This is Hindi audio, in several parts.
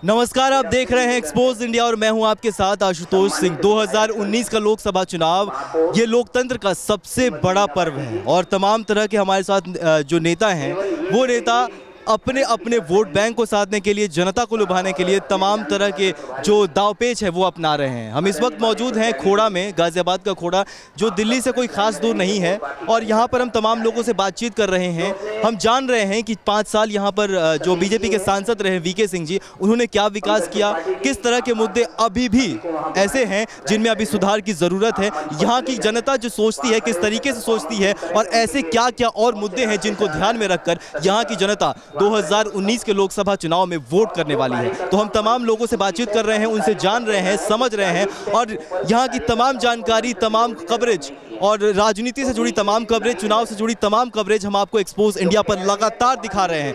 नमस्कार, आप देख रहे हैं एक्सपोज इंडिया और मैं हूं आपके साथ आशुतोष सिंह। 2019 का लोकसभा चुनाव ये लोकतंत्र का सबसे बड़ा पर्व है और तमाम तरह के हमारे साथ जो नेता हैं वो नेता अपने अपने वोट बैंक को साधने के लिए, जनता को लुभाने के लिए तमाम तरह के जो दावपेच है वो अपना रहे हैं। हम इस वक्त मौजूद हैं खोड़ा में, गाजियाबाद का खोड़ा जो दिल्ली से कोई खास दूर नहीं है और यहाँ पर हम तमाम लोगों से बातचीत कर रहे हैं। हम जान रहे हैं कि 5 साल यहाँ पर जो बीजेपी के सांसद रहे वीके सिंह जी, उन्होंने क्या विकास किया, किस तरह के मुद्दे अभी भी ऐसे हैं जिनमें अभी सुधार की ज़रूरत है, यहाँ की जनता जो सोचती है किस तरीके से सोचती है और ऐसे क्या क्या और मुद्दे हैं जिनको ध्यान में रखकर यहाँ की जनता 2019 के लोकसभा चुनाव में वोट करने वाली है। तो हम तमाम लोगों से बातचीत कर रहे हैं, उनसे जान रहे हैं, समझ रहे हैं और यहाँ की तमाम जानकारी, तमाम कवरेज और राजनीति से जुड़ी तमाम कवरेज, चुनाव से जुड़ी तमाम कवरेज हम आपको एक्सपोज इंडिया पर लगातार दिखा रहे हैं।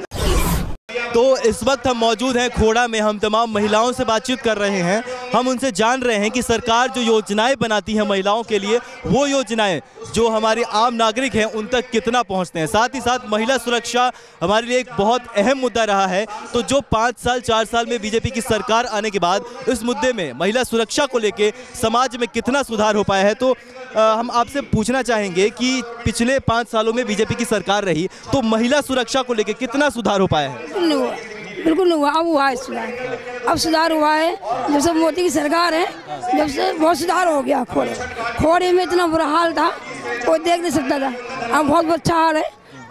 तो इस वक्त हम मौजूद हैं खोड़ा में, हम तमाम महिलाओं से बातचीत कर रहे हैं। हम उनसे जान रहे हैं कि सरकार जो योजनाएं बनाती है महिलाओं के लिए, वो योजनाएं जो हमारे आम नागरिक हैं उन तक कितना पहुंचते हैं। साथ ही साथ महिला सुरक्षा हमारे लिए एक बहुत अहम मुद्दा रहा है। तो जो 5 साल 4 साल में बीजेपी की सरकार आने के बाद इस मुद्दे में महिला सुरक्षा को लेकर समाज में कितना सुधार हो पाया है, तो हम आपसे पूछना चाहेंगे कि पिछले 5 सालों में बीजेपी की सरकार रही तो महिला सुरक्षा को लेकर कितना सुधार हो पाया है? बिल्कुल नहीं हुआ। अब हुआ है सुधार, अब सुधार हुआ है। जब से मोदी की सरकार है, जब से बहुत सुधार हो गया। खोड़े में इतना बुरा हाल था, कोई देख नहीं सकता था। अब बहुत अच्छा हाल है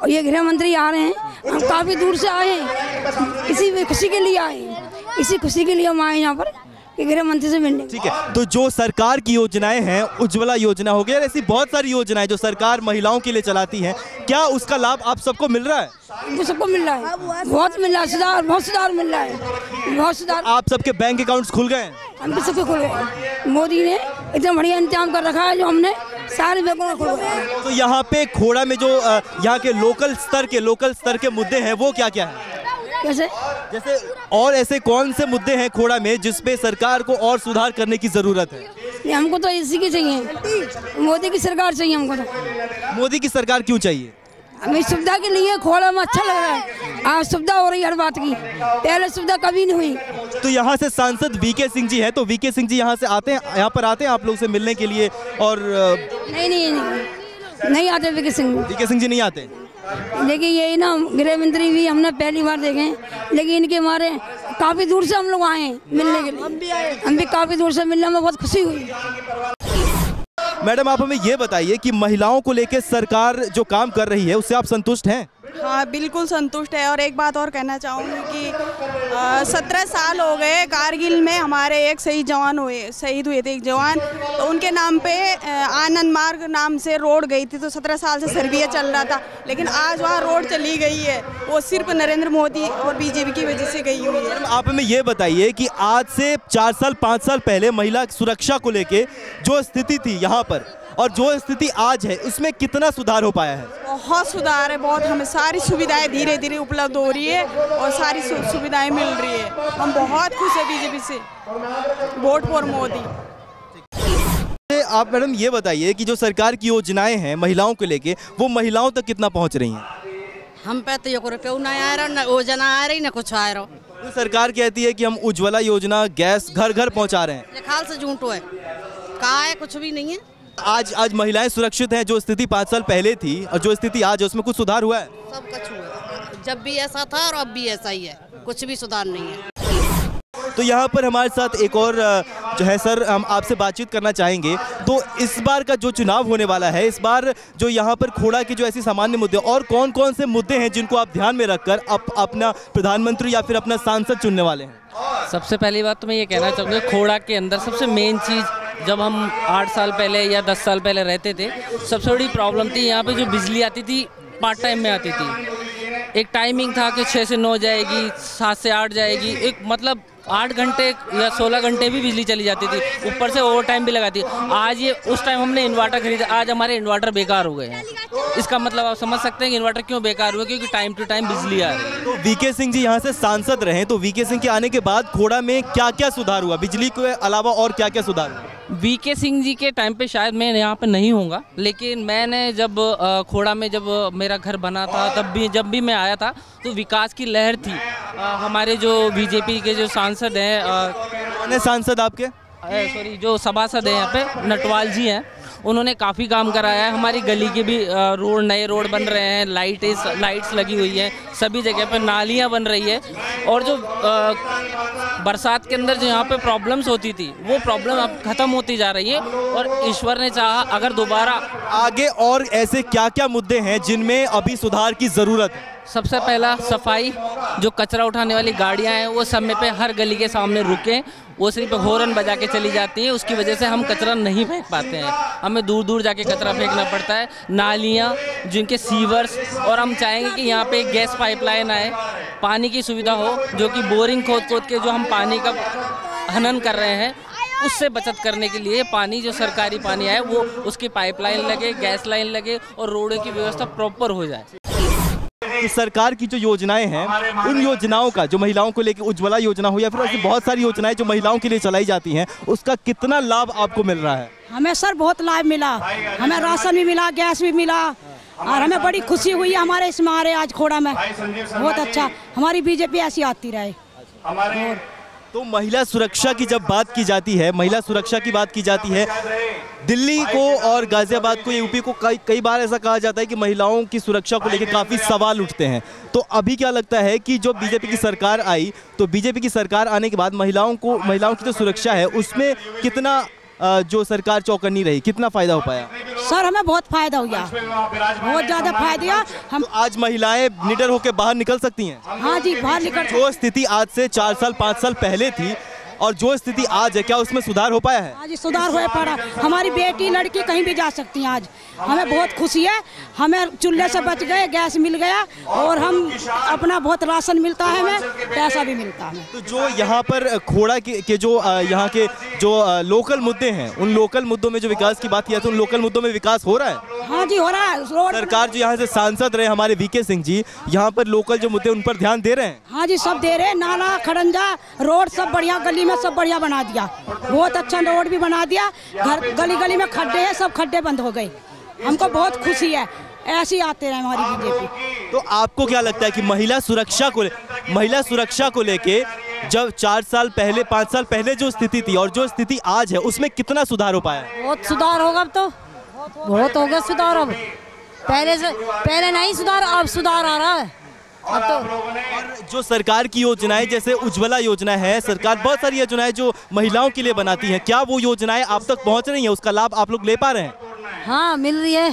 और ये गृह मंत्री आ रहे हैं। हम काफ़ी दूर से आए हैं, इसी खुशी के लिए आए हैं, इसी खुशी के लिए हम आए यहाँ पर गृह मंत्री से मिलने। ठीक है, तो जो सरकार की योजनाएं हैं, उज्ज्वला योजना हो गया, ऐसी बहुत सारी योजनाएं जो सरकार महिलाओं के लिए चलाती है, क्या उसका लाभ आप सबको मिल रहा है? वो सबको मिल रहा है, बहुत मिल रहा है, सुधार, बहुत सुधार मिल रहा है, बहुत सुधार। आप सबके बैंक अकाउंट्स खुल गए? हम भी सबके खुल गए। मोदी ने इतना बढ़िया इंतजाम कर रखा है जो हमने सारे बैंकों में खुल गए। तो यहाँ पे खोड़ा में जो यहाँ के लोकल स्तर के मुद्दे हैं वो क्या क्या है? जैसे और ऐसे कौन से मुद्दे हैं खोड़ा में जिस पे सरकार को और सुधार करने की जरूरत है? हमको तो इसी की चाहिए, मोदी की सरकार चाहिए हमको। तो मोदी की सरकार क्यों चाहिए? हमें सुविधा के लिए खोड़ा में अच्छा लग रहा है। आज सुविधा हो रही है हर बात की, पहले सुविधा कभी नहीं हुई। तो यहाँ से सांसद वीके सिंह जी हैं, तो वीके सिंह जी यहाँ से आते हैं, यहाँ पर आते हैं आप लोग से मिलने के लिए? और नहीं आते वीके सिंह जी नहीं आते। लेकिन ये ना गृह मंत्री भी हमने पहली बार देखे हैं, लेकिन इनके मारे काफ़ी दूर से हम लोग आए हैं मिलने के लिए। हम भी काफ़ी दूर से मिलने में बहुत खुशी हुई। मैडम, आप हमें ये बताइए कि महिलाओं को लेकर सरकार जो काम कर रही है उससे आप संतुष्ट हैं? हाँ, बिल्कुल संतुष्ट है। और एक बात और कहना चाहूँगी कि 17 साल हो गए कारगिल में हमारे एक शहीद हुए थे एक जवान, तो उनके नाम पे आनंद मार्ग नाम से रोड गई थी। तो 17 साल से सर्वे चल रहा था, लेकिन आज वहाँ रोड चली गई है, वो सिर्फ नरेंद्र मोदी और बीजेपी की वजह से गई हुई है। आप हमें ये बताइए कि आज से 4 साल 5 साल पहले महिला सुरक्षा को लेके जो स्थिति थी यहाँ पर और जो स्थिति आज है उसमें कितना सुधार हो पाया है? बहुत सुधार है, बहुत। हमें सारी सुविधाएं धीरे धीरे उपलब्ध हो रही है और सारी सुविधाएं मिल रही है। हम बहुत खुश हैं बीजेपी से। Vote for Modi. आप मैडम ये बताइए कि जो सरकार की योजनाएं हैं महिलाओं को लेके, वो महिलाओं तक कितना पहुंच रही हैं? हम पे तो रुपये नहीं आ रहा, न योजना आ रही, न कुछ आ रहा। तो सरकार कहती है कि हम उज्ज्वला योजना, गैस घर घर पहुँचा रहे हैं। खाल से झूठो है, कहा है, कुछ भी नहीं है। आज महिलाएं सुरक्षित हैं? जो स्थिति 5 साल पहले थी और जो स्थिति आज है उसमें कुछ सुधार हुआ है? सब कुछ हुआ, जब भी ऐसा था और अब भी ऐसा ही है, कुछ भी सुधार नहीं है। तो यहाँ पर हमारे साथ एक और जो है सर, हम आपसे बातचीत करना चाहेंगे। तो इस बार का जो चुनाव होने वाला है, इस बार जो यहाँ पर खोड़ा के जो ऐसे सामान्य मुद्दे और कौन कौन से मुद्दे हैं जिनको आप ध्यान में रखकर अपना प्रधानमंत्री या फिर अपना सांसद चुनने वाले हैं? सबसे पहली बात तो मैं ये कहना चाहूँगा, खोड़ा के अंदर सबसे मेन चीज़, जब हम 8 साल पहले या 10 साल पहले रहते थे, सबसे बड़ी प्रॉब्लम थी यहाँ पे जो बिजली आती थी पार्ट टाइम में आती थी। एक टाइमिंग था कि 6 से 9 जाएगी, 7 से 8 जाएगी, एक मतलब 8 घंटे या 16 घंटे भी बिजली चली जाती थी, ऊपर से ओवर टाइम भी लगाती। आज ये उस टाइम हमने इन्वर्टर खरीदा, आज हमारे इन्वर्टर बेकार हो गए हैं। इसका मतलब आप समझ सकते हैं कि इन्वर्टर क्यों बेकार हुआ, क्योंकि टाइम टू टाइम बिजली आ रही है। तो वीके सिंह जी यहाँ से सांसद रहे, तो वीके सिंह के आने के बाद खोड़ा में क्या क्या सुधार हुआ, बिजली के अलावा और क्या क्या सुधार हुआ? वीके सिंह जी के टाइम पे शायद मैं यहाँ पे नहीं होऊंगा, लेकिन मैंने जब खोड़ा में जब मेरा घर बना था, तब भी जब भी मैं आया था तो विकास की लहर थी। हमारे जो बीजेपी के जो सांसद सांसद हैं, कौन है सांसद आपके? सॉरी, जो सभासद हैं यहाँ पे नटवाल जी हैं, उन्होंने काफ़ी काम कराया है। हमारी गली के भी रोड, नए रोड बन रहे हैं, लाइट्स लगी हुई हैं, सभी जगह पे नालियाँ बन रही है। और जो बरसात के अंदर जो यहाँ पे प्रॉब्लम्स होती थी, वो प्रॉब्लम अब ख़त्म होती जा रही है। और ईश्वर ने चाहा अगर दोबारा आगे और ऐसे क्या क्या मुद्दे हैं जिनमें अभी सुधार की ज़रूरत है? सबसे पहला सफाई, जो कचरा उठाने वाली गाड़ियां हैं वो समय पे हर गली के सामने रुकें। वो सिर्फ हॉर्न बजा के चली जाती हैं, उसकी वजह से हम कचरा नहीं फेंक पाते हैं, हमें दूर दूर जाके कचरा फेंकना पड़ता है। नालियां, जिनके सीवर्स, और हम चाहेंगे कि यहाँ पे एक गैस पाइपलाइन आए, पानी की सुविधा हो, जो कि बोरिंग खोद के जो हम पानी का हनन कर रहे हैं उससे बचत करने के लिए पानी, जो सरकारी पानी आए वो उसकी पाइपलाइन लगे, गैस लाइन लगे और रोडों की व्यवस्था प्रॉपर हो जाए। सरकार की जो योजनाएं हैं, उन योजनाओं का, जो महिलाओं को लेकर उज्ज्वला योजना हो या फिर ऐसी बहुत सारी योजनाएं जो महिलाओं के लिए चलाई जाती हैं, उसका कितना लाभ आपको मिल रहा है? हमें सर बहुत लाभ मिला, हमें राशन भी मिला, गैस भी मिला, और हमें बड़ी खुशी हुई है हमारे इसमें आ रहे आज खोड़ा में। बहुत अच्छा, हमारी बीजेपी ऐसी आती रहे। तो महिला सुरक्षा की जब बात की जाती है, महिला सुरक्षा की बात की जाती है, दिल्ली को और गाजियाबाद को, यूपी को कई बार ऐसा कहा जाता है कि महिलाओं की सुरक्षा को लेकर काफ़ी सवाल उठते हैं। तो अभी क्या लगता है कि जो बीजेपी की सरकार आई, तो बीजेपी की सरकार आने के बाद महिलाओं की जो सुरक्षा है उसमें कितना जो सरकार चौकन्नी रही, कितना फ़ायदा हो पाया? सर हमें बहुत फायदा हुआ, बहुत ज़्यादा फायदा। हम तो आज महिलाएं निडर होकर बाहर निकल सकती हैं? हाँ जी, बाहर निकल। जो स्थिति आज से 4 साल 5 साल पहले थी और जो स्थिति आज है, क्या उसमें सुधार हो पाया है? आज सुधार हो पड़ा, हमारी बेटी लड़की कहीं भी जा सकती हैं। आज हमें बहुत खुशी है, हमें चूल्हे से बच गए, गैस मिल गया, और हम अपना बहुत राशन मिलता है, हमें पैसा भी मिलता है। तो जो यहाँ पर खोड़ा के जो यहाँ के जो लोकल मुद्दे हैं, उन लोकल मुद्दों में जो विकास की बात किया, तो उन लोकल मुद्दों में विकास हो रहा है? हाँ जी, हो रहा है। सरकार जो यहाँ से सांसद रहे हमारे वीके सिंह जी, यहाँ पर लोकल जो मुद्दे उन पर ध्यान दे रहे हैं? हाँ जी, सब दे रहे हैं। नाला, खड़ंजा, रोड सब बढ़िया, गली में सब बढ़िया बना दिया, बहुत अच्छा रोड भी बना दिया। घर गली गली में खड्डे हैं, सब खड्डे बंद हो गए। हमको बहुत खुशी है, ऐसे ही आते रहे हमारी बीजेपी। तो आपको क्या लगता है कि महिला सुरक्षा को लेके जब 4 साल पहले 5 साल पहले जो स्थिति थी और जो स्थिति आज है, उसमें कितना सुधार हो पाया? बहुत सुधार होगा, अब तो बहुत हो गया सुधार। अब पहले नहीं सुधार, अब सुधार आ रहा है। अब तो और जो सरकार की योजनाएं, जैसे उज्ज्वला योजना है, सरकार बहुत सारी योजनाएं जो महिलाओं के लिए बनाती हैं, क्या वो योजनाएं आप तक पहुंच रही हैं? उसका लाभ आप लोग ले पा रहे हैं? हाँ, मिल रही है,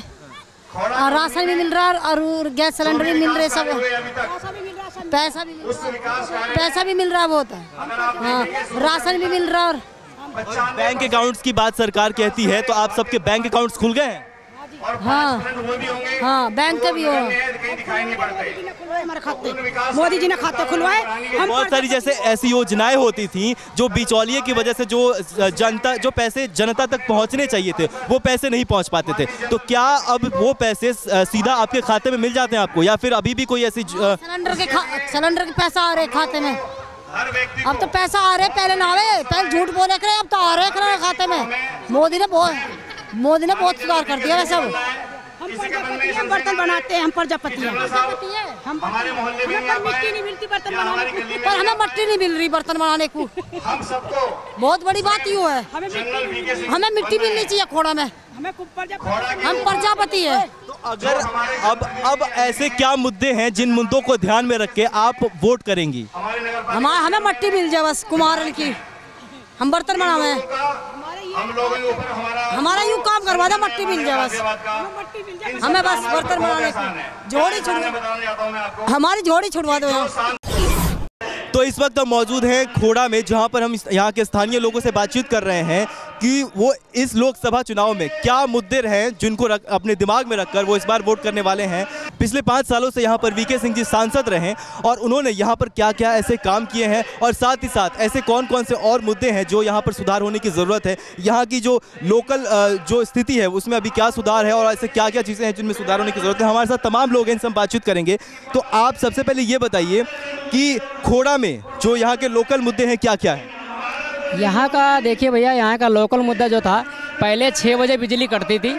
और राशन भी मिल रहा है, और गैस सिलेंडर भी मिल रहे, सब पैसा भी मिल रहा है बहुत। हाँ, राशन भी मिल रहा है। और बैंक अकाउंट्स की बात सरकार कहती है, तो आप सबके बैंक अकाउंट्स खुल गए हैं? हाँ हाँ, बैंक के भी हो, हमारे खाते मोदी जी ने खाते खुलवाए। हम बहुत सारी जैसे ऐसी योजनाएं होती थी जो बिचौलिए की वजह से जो पैसे जनता तक पहुंचने चाहिए थे, वो पैसे नहीं पहुंच पाते थे। तो क्या अब वो पैसे सीधा आपके खाते में मिल जाते हैं आपको, या फिर अभी भी कोई ऐसी सिलेंडर के पैसा आ रहे खाते में? अब तो पैसा आ रहे, पहले ना आवे, पहले झूठ बोले करे, अब तो आ रहे खाते में। मोदी ने बहुत सुधार कर दिया है। सब हम बर्तन बनाते हैं, हम प्रजापति हैं, हम मिट्टी नहीं मिलती बर्तन बनाने को, पर हमें मिट्टी नहीं मिल रही बर्तन बनाने को। बहुत बड़ी बात यूँ है, हमें मिट्टी मिलनी चाहिए खोड़ा में, हम प्रजापति है। तो अगर अब ऐसे क्या मुद्दे हैं जिन मुद्दों को ध्यान में रख के आप वोट करेंगी? हमें मिट्टी मिल जाए बस, कुमारन की, हम बर्तन बनावे, हमारा यूँ काम करवा दे, मिट्टी मिल जाए बस, हमें बस बर्तन बनाने की हमारी झोड़ी छुड़वा दो यहाँ। तो इस वक्त हम मौजूद हैं खोड़ा में, जहां पर हम यहाँ के स्थानीय लोगों से बातचीत कर रहे हैं कि वो इस लोकसभा चुनाव में क्या मुद्दे हैं जिनको अपने दिमाग में रखकर वो इस बार वोट करने वाले हैं। पिछले 5 सालों से यहाँ पर वीके सिंह जी सांसद रहे और उन्होंने यहाँ पर क्या क्या ऐसे काम किए हैं, और साथ ही साथ ऐसे कौन कौन से और मुद्दे हैं जो यहाँ पर सुधार होने की ज़रूरत है, यहाँ की जो लोकल जो स्थिति है उसमें अभी क्या सुधार है, और ऐसे क्या क्या चीज़ें हैं जिनमें सुधार होने की ज़रूरत है। हमारे साथ तमाम लोग हैं, इनसे हम बातचीत करेंगे। तो आप सबसे पहले ये बताइए कि खोड़ा में जो यहाँ के लोकल मुद्दे हैं क्या क्या है? यहाँ का देखिए भैया, यहाँ का लोकल मुद्दा जो था, पहले 6 बजे बिजली कटती थी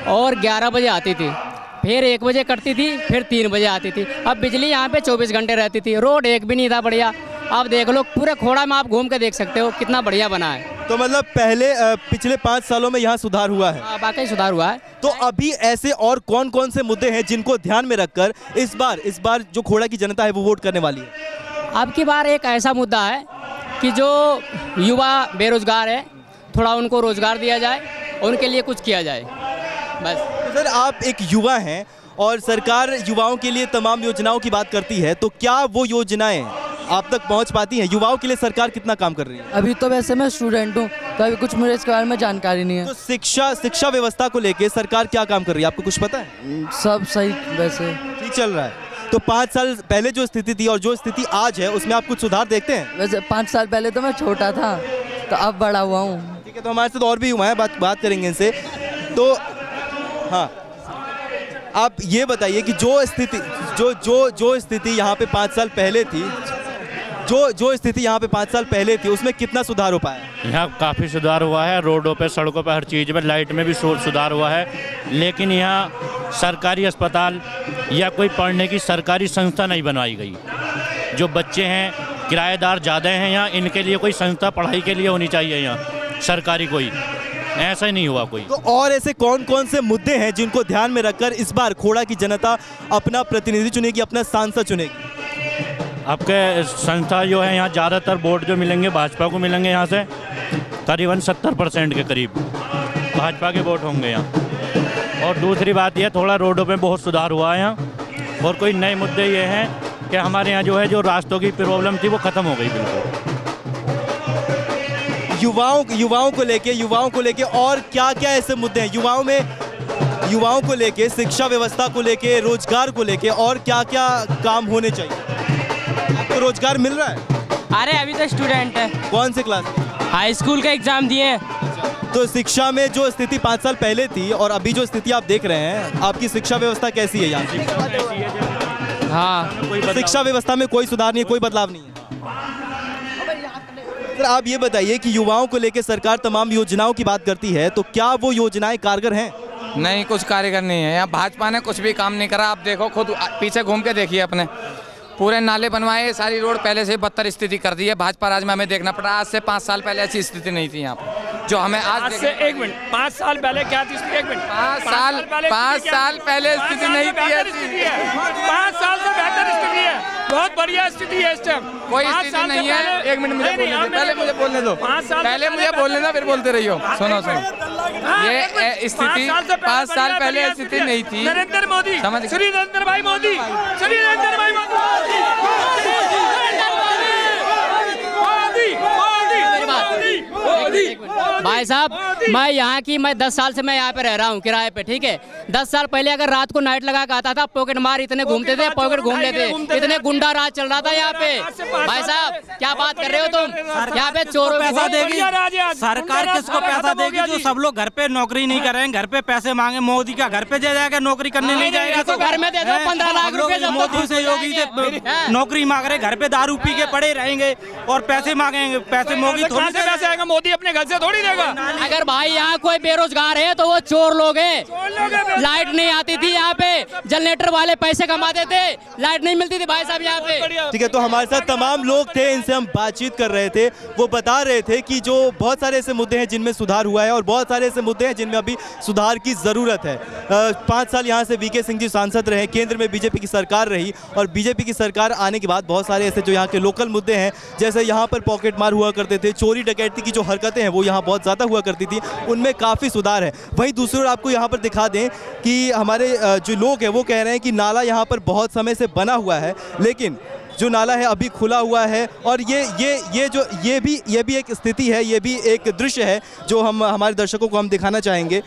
और 11 बजे आती थी, फिर 1 बजे कटती थी, फिर 3 बजे आती थी। अब बिजली यहाँ पे 24 घंटे रहती थी, रोड एक भी नहीं था बढ़िया। आप देख लो, पूरे खोड़ा में आप घूम के देख सकते हो कितना बढ़िया बना है। तो मतलब पहले पिछले 5 सालों में यहाँ सुधार हुआ है? वाकई सुधार हुआ है। तो अभी ऐसे और कौन कौन से मुद्दे हैं जिनको ध्यान में रखकर इस बार जो खोड़ा की जनता है वो वोट करने वाली है? अब की बार एक ऐसा मुद्दा है कि जो युवा बेरोजगार है, थोड़ा उनको रोजगार दिया जाए, उनके लिए कुछ किया जाए, बस। तो सर, आप एक युवा हैं और सरकार युवाओं के लिए तमाम योजनाओं की बात करती है, तो क्या वो योजनाएं आप तक पहुंच पाती हैं? युवाओं के लिए सरकार कितना काम कर रही है? अभी तो वैसे मैं स्टूडेंट हूँ, तो अभी कुछ मुझे इसके बारे में जानकारी नहीं है। तो शिक्षा व्यवस्था को लेके सरकार क्या काम कर रही है, आपको कुछ पता है? सब सही वैसे ठीक चल रहा है। तो 5 साल पहले जो स्थिति थी और जो स्थिति आज है उसमें आप कुछ सुधार देखते हैं? वैसे 5 साल पहले तो मैं छोटा था, तो अब बड़ा हुआ हूँ। ठीक है, तो हमारे साथ और भी हुआ है, बात करेंगे इनसे। तो हाँ, आप ये बताइए कि जो स्थिति यहाँ पे 5 साल पहले थी, जो स्थिति यहाँ पे 5 साल पहले थी, उसमें कितना सुधार हो पाया? यहाँ काफ़ी सुधार हुआ है, रोडों पे, सड़कों पे, हर चीज़ में, लाइट में भी सुधार हुआ है। लेकिन यहाँ सरकारी अस्पताल या कोई पढ़ने की सरकारी संस्था नहीं बनवाई गई। जो बच्चे हैं, किराएदार ज़्यादा हैं यहाँ, इनके लिए कोई संस्था पढ़ाई के लिए होनी चाहिए यहाँ सरकारी, कोई ऐसा ही नहीं हुआ कोई। तो और ऐसे कौन कौन से मुद्दे हैं जिनको ध्यान में रखकर इस बार खोड़ा की जनता अपना प्रतिनिधि चुनेगी, अपना सांसद चुनेगी? आपके संस्था जो है यहाँ ज़्यादातर वोट जो मिलेंगे भाजपा को मिलेंगे, यहाँ से करीबन 70% के करीब भाजपा के वोट होंगे यहाँ। और दूसरी बात यह, थोड़ा रोडों पे बहुत सुधार हुआ है यहाँ। और कोई नए मुद्दे ये हैं कि हमारे यहाँ जो है, जो रास्तों की प्रॉब्लम थी वो ख़त्म हो गई बिल्कुल। युवाओं को लेके और क्या क्या ऐसे मुद्दे हैं युवाओं को लेके, शिक्षा व्यवस्था को लेके, रोजगार को लेके, और क्या क्या काम होने चाहिए? आपको रोजगार मिल रहा है? अरे अभी तो स्टूडेंट है। कौन से क्लास? हाई स्कूल का एग्जाम दिए हैं। तो शिक्षा में जो स्थिति 5 साल पहले थी और अभी जो स्थिति आप देख रहे हैं, आपकी शिक्षा व्यवस्था कैसी है यहाँ? हाँ, शिक्षा व्यवस्था में कोई सुधार नहीं है, कोई बदलाव नहीं है। सर, आप ये बताइए कि युवाओं को लेकर सरकार तमाम योजनाओं की बात करती है, तो क्या वो योजनाएं कारगर हैं? नहीं, कुछ कारगर नहीं है। यहाँ भाजपा ने कुछ भी काम नहीं करा। आप देखो, खुद पीछे घूम के देखिए अपने, पूरे नाले बनवाए, सारी रोड पहले से बदतर स्थिति कर दी है। भाजपा राज में हमें देखना पड़ा। आज से 5 साल पहले ऐसी स्थिति नहीं थी यहाँ पर, जो हमें आज से 1 मिनट 5 साल पहले क्या थी? 1 मिनट 5 साल पहले स्थिति नहीं थी। 5 साल से बेहतर स्थिति है, बहुत बढ़िया स्थिति है इस टाइम। कोई स्थिति नहीं है। 1 मिनट मुझे बोलने दो, पहले मुझे बोलने दो, पहले मुझे बोलने दो, फिर बोलते रहियो। सुनो, ये स्थिति 5 साल पहले स्थिति नहीं थी। नरेंद्र मोदी, श्री नरेंद्र भाई मोदी, श्री नरेंद्र भाई मोदी। भाई साहब, मैं 10 साल से मैं यहाँ पे रह रहा हूँ किराए पे, ठीक है। 10 साल पहले अगर रात को नाइट लगा के आता था, पॉकेट मार इतने घूमते थे, पॉकेट घूम लेते, इतने गुंडा राज चल रहा था यहाँ पे। भाई साहब, क्या बात कर रहे हो तुम? यहाँ पे चोरों पैसा देगी सरकार, किसको पैसा देगी? जो सब लोग घर पे नौकरी नहीं कर रहे हैं, घर पे पैसे मांगे, मोदी का घर पे जाएगा, नौकरी करने नहीं जाएगा। तो घर में दे दो 15 लाख रुपए। मोदी से, योगी से नौकरी मांग रहे, घर पे दारू पी के पड़े रहेंगे और पैसे मांगेंगे। पैसे मोदी थोड़ी से पैसे आएगा, मोदी अपने घर से थोड़ी देगा। अगर भाई यहाँ कोई बेरोजगार है तो वो चोर लोग हैं। लाइट नहीं आती थी यहाँ पे, जनरेटर वाले पैसे कमाते थे, लाइट नहीं मिलती थी भाई साहब यहाँ पे। ठीक है, तो हमारे साथ तमाम लोग थे, इनसे हम बातचीत कर रहे थे। वो बता रहे थे कि जो बहुत सारे ऐसे मुद्दे हैं जिनमें सुधार हुआ है और बहुत सारे ऐसे मुद्दे हैं जिनमें अभी सुधार की ज़रूरत है। 5 साल यहाँ से वीके सिंह जी सांसद रहे, केंद्र में बीजेपी की सरकार रही और बीजेपी की सरकार आने के बाद बहुत सारे ऐसे जो यहाँ के लोकल मुद्दे हैं, जैसे यहाँ पर पॉकेट मार हुआ करते थे, चोरी डकैती की जो हरकतें हैं वो यहाँ बहुत ज़्यादा हुआ करती थी, उनमें काफ़ी सुधार है। वहीं दूसरी ओर आपको यहाँ पर दिखा दें कि हमारे जो लोग हैं वो कह रहे हैं कि नाला यहाँ पर बहुत समय से बना हुआ है, लेकिन जो नाला है अभी खुला हुआ है। और ये भी एक स्थिति है, ये भी एक दृश्य है जो हम हमारे दर्शकों को हम दिखाना चाहेंगे।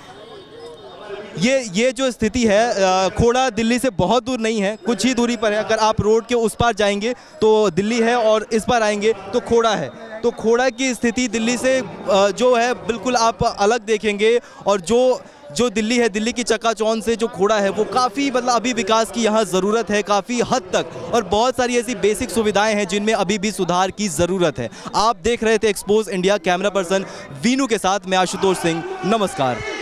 ये जो स्थिति है, खोड़ा दिल्ली से बहुत दूर नहीं है, कुछ ही दूरी पर है। अगर आप रोड के उस पार जाएंगे तो दिल्ली है और इस पार आएंगे तो खोड़ा है। तो खोड़ा की स्थिति दिल्ली से जो है बिल्कुल आप अलग देखेंगे। और जो दिल्ली है, दिल्ली की चकाचौंध से जो खोड़ा है वो काफ़ी मतलब अभी विकास की यहाँ ज़रूरत है काफ़ी हद तक, और बहुत सारी ऐसी बेसिक सुविधाएं हैं जिनमें अभी भी सुधार की ज़रूरत है। आप देख रहे थे expose India, camera person Veenu के साथ मैं आशुतोष सिंह, नमस्कार।